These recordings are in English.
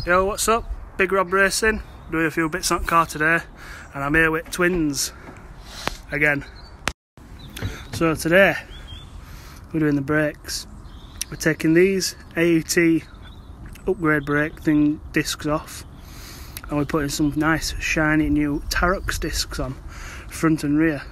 Yo, what's up? Big Rob Racing, doing a few bits on the car today, and I'm here with twins again. So today we're doing the brakes. We're taking these AET upgrade brake thing discs off, and we're putting some nice shiny new Tarrox discs on front and rear.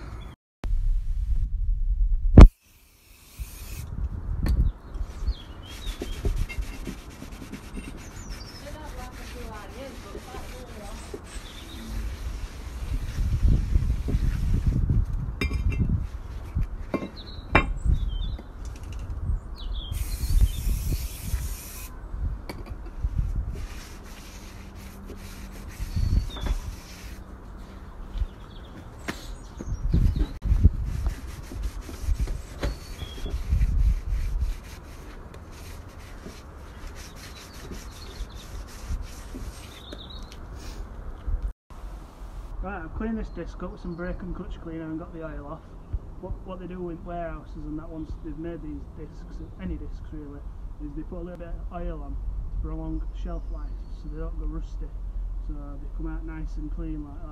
Right, I've cleaned this disc up with some brake and clutch cleaner and got the oil off. What they do with warehouses and that once they've made these discs, any discs really, is they put a little bit of oil on to prolong shelf life so they don't go rusty. So they come out nice and clean like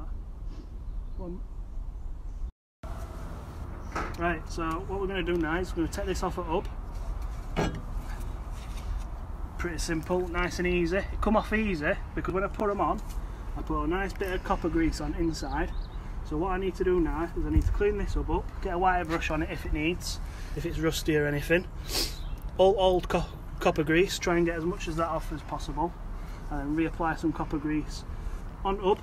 that. Right, so what we're going to do now is we're going to take this off at up. Pretty simple, nice and easy. It come off easy because when I put them on, I put a nice bit of copper grease on inside. So what I need to do now is I need to clean this up, get a wire brush on it if it needs, if it's rusty or anything. Old copper grease, try and get as much of that off as possible, and then reapply some copper grease on up.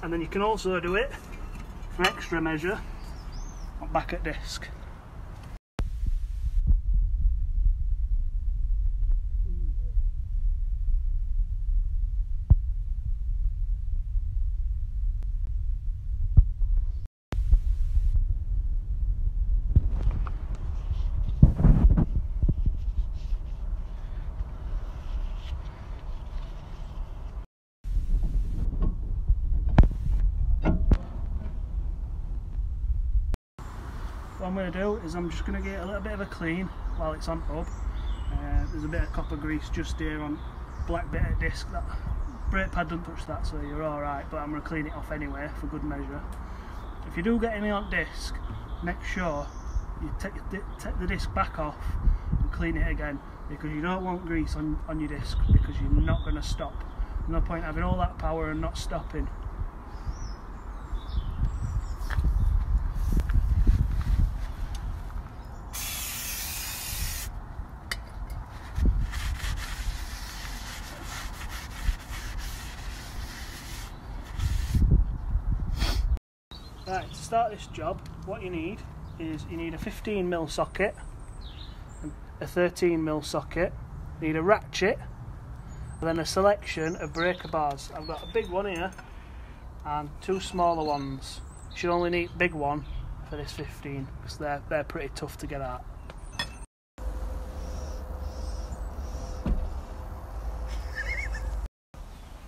And then you can also do it for extra measure on back at disc. What I'm going to do is I'm just going to get a little bit of a clean while it's on up. There's a bit of copper grease just here on black bit of disc. That brake pad doesn't touch that, so you're alright, but I'm going to clean it off anyway for good measure. If you do get any on disc, make sure you take the disc back off and clean it again, because you don't want grease on your disc, because you're not going to stop. No point having all that power and not stopping. Right, to start this job, what you need is you need a 15mm socket, a 13mm socket, you need a ratchet, and then a selection of breaker bars. I've got a big one here and two smaller ones. You should only need a big one for this 15 because they're pretty tough to get at.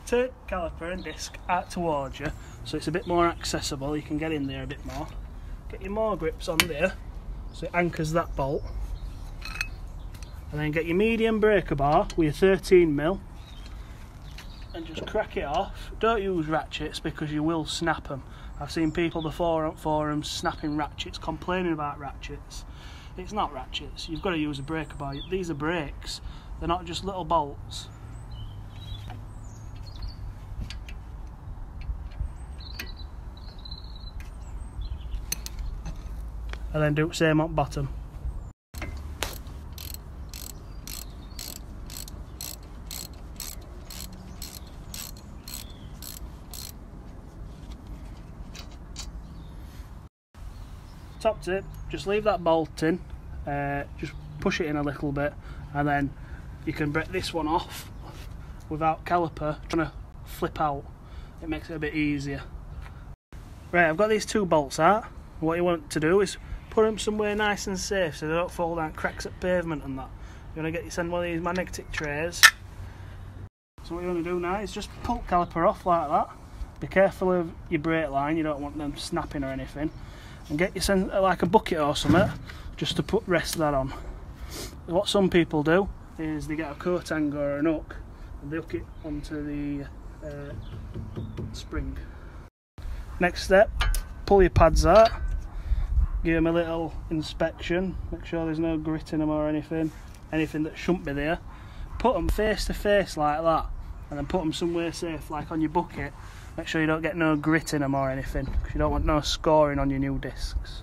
Turn caliper and disc out towards you so it's a bit more accessible, you can get in there a bit more. Get your more grips on there so it anchors that bolt, and then get your medium breaker bar with your 13mm and just crack it off. Don't use ratchets because you will snap them. I've seen people before on forums snapping ratchets, complaining about ratchets. It's not ratchets, you've got to use a breaker bar. These are brakes, they're not just little bolts. And then do the same on bottom. Top tip, just leave that bolt in, just push it in a little bit, and then you can break this one off without caliper trying to flip out. It makes it a bit easier. Right, I've got these two bolts out. What you want to do is put them somewhere nice and safe so they don't fall down cracks at pavement and that. You want to send one of these magnetic trays. So what you want to do now is just pull the caliper off like that. Be careful of your brake line, you don't want them snapping or anything. And get you like a bucket or something just to rest that on. What some people do is they get a coat hanger or an hook and they hook it onto the spring. Next step, pull your pads out, give them a little inspection, make sure there's no grit in them or anything that shouldn't be there. Put them face to face like that, and then put them somewhere safe, like on your bucket. Make sure you don't get no grit in them or anything, because you don't want no scoring on your new discs.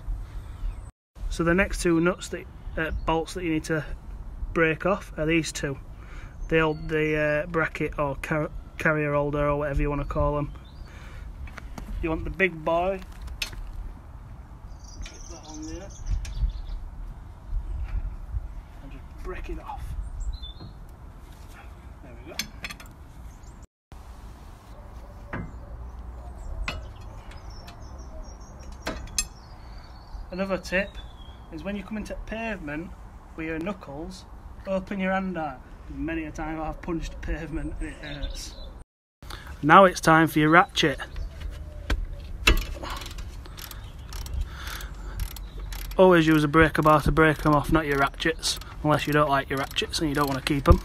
So the next two nuts bolts that you need to break off are these two. They hold the bracket or carrier holder or whatever you want to call them. You want the big boy. Get that on there. And just break it off. There we go. Another tip is when you come into pavement with your knuckles, open your hand out. Many a time I've punched pavement and it hurts. Now it's time for your ratchet. Always use a breaker bar to break them off, not your ratchets, unless you don't like your ratchets and you don't want to keep them.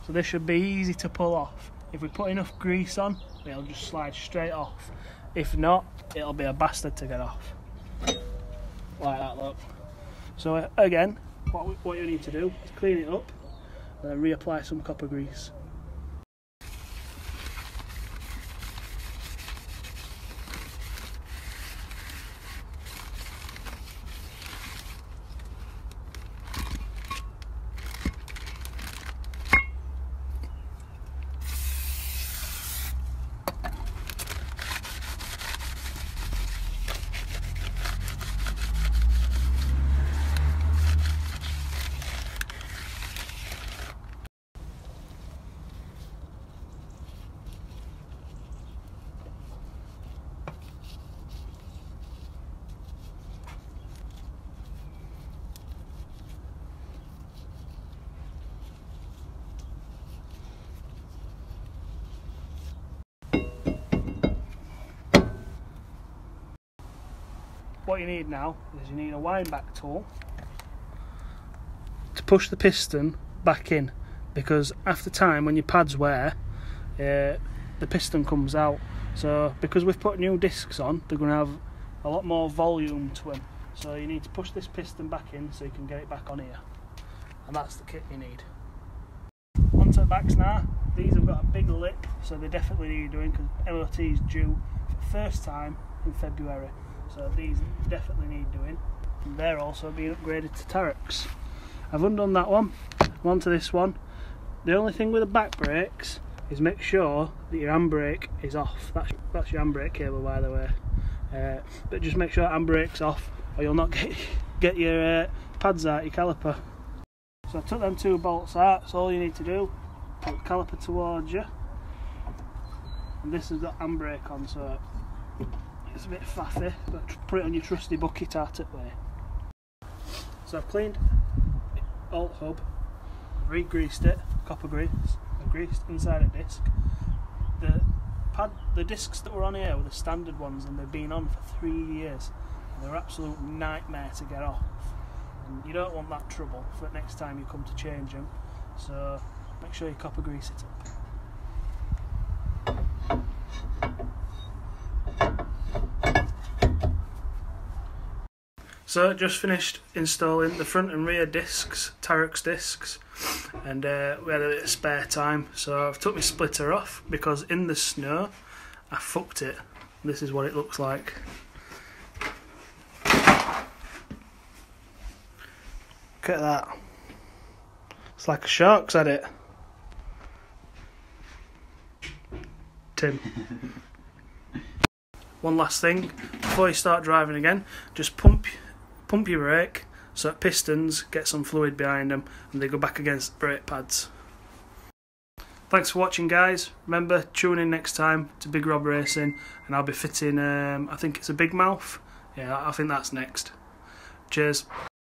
So this should be easy to pull off. If we put enough grease on, it'll just slide straight off. If not, it'll be a bastard to get off. Like that, look. So again, what you need to do is clean it up and then reapply some copper grease. What you need now is you need a wind back tool to push the piston back in, because after time when your pads wear, the piston comes out. So because we've put new discs on, they're going to have a lot more volume to them. So you need to push this piston back in so you can get it back on here, and that's the kit you need. Onto the backs now. These have got a big lip, so they definitely need doing because MOT is due for the first time in February. So these definitely need doing. And they're also being upgraded to Tarrox. I've undone that one. I'm onto this one. The only thing with the back brakes is make sure that your handbrake is off. That's your handbrake cable, by the way. But just make sure handbrake's off, or you'll not get your pads out, your caliper. So I took them two bolts out. So all you need to do, put the caliper towards you, and this has got handbrake on, so it's a bit faffy, but put it on your trusty bucket out it way. So I've cleaned the alt hub, re-greased it, copper grease, I've greased inside a disc. The discs that were on here were the standard ones, and they've been on for 3 years. And they're an absolute nightmare to get off. And you don't want that trouble for next time you come to change them. So make sure you copper grease it up. So just finished installing the front and rear discs, Tarrox discs, and we had a bit of spare time, so I've took my splitter off because in the snow I fucked it. This is what it looks like. Look at that. It's like a shark's had it. Tim. One last thing, before you start driving again, just pump your brake so that pistons get some fluid behind them and they go back against the brake pads. Thanks for watching, guys. Remember, tune in next time to Big Rob Racing, and I'll be fitting, I think it's a big mouth. Yeah, I think that's next. Cheers.